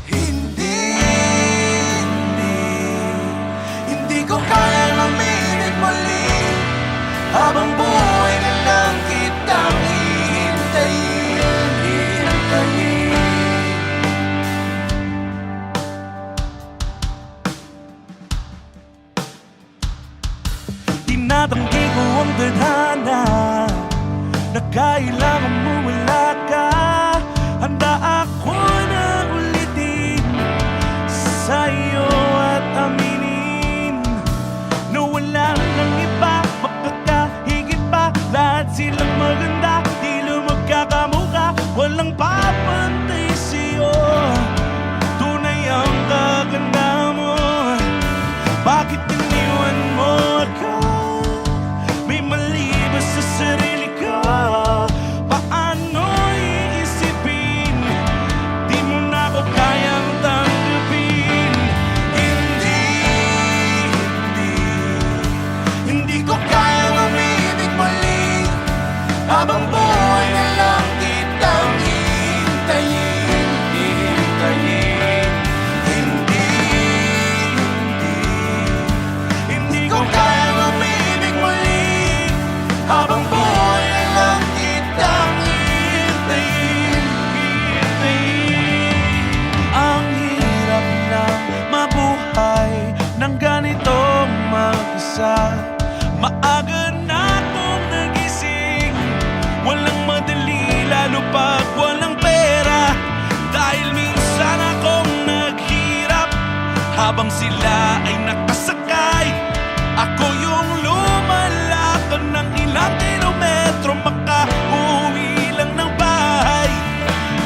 Hindi, hindi, hindi ko kayang umilit muli. Habang buhay na lang kitang hihintayin, hihintayin. Tinatanggi ko ang tadhana na kailangan mo wala ka. Handa ako na ulitin sa iyo at aminin na wala nang iba makakahigit pa. Lahat silang maganda, di lumagkakamukha, walang papantay sa'yo. Tunay ang kaganda mo, bakit iniwan mo ako? May mali ba sa sarili ko? Paano iisipin? Di mo na ako kayang tanggapin. Hindi, hindi, hindi ko kayang umibig muli. Habang buhay na lang kitang hihintayin, hihintayin. Hindi, hindi, hindi ko kayang umibig muli. Habang buhay na lang kitang hihintayin, hihintayin. Ang hirap na mabuhay ng ganitong mag-isa. Maaga na akong nagising, walang madali lalo pag walang pera. Dahil minsan akong naghirap habang sila ay nakasakay. Ako yung lumalakad ng ilang kilometro, makauwi lang ng bahay.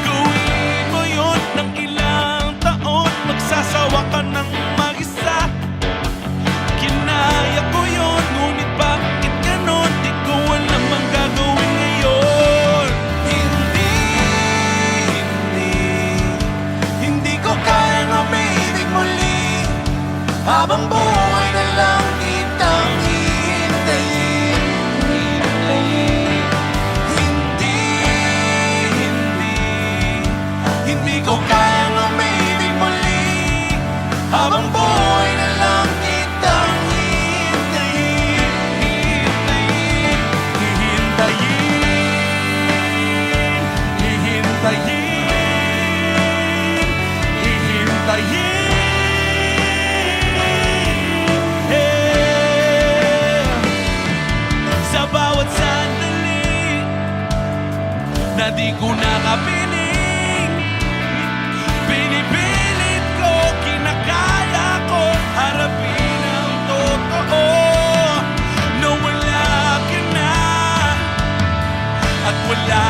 Gawin mo yun ng ilang taon, magsasawa ka ng mag-isa. Kinaya ko yun, ngunit bakit ganon? Di ko alam ang gagawin ngayon. Hindi, hindi, hindi ko kayang umibig muli. Habang buhay na lang kitang hihintayin, hihintayin. Hindi, hindi, hindi ko kayang umibig muli. Habang buhay na lang kitang hihintayin, hihintayin, hihintayin, hihintayin, hihintayin. Sa bawat sandali na di ko nakapiling, pinipilit ko, kinakaya ko harapin ang totoo na wala ka na at wala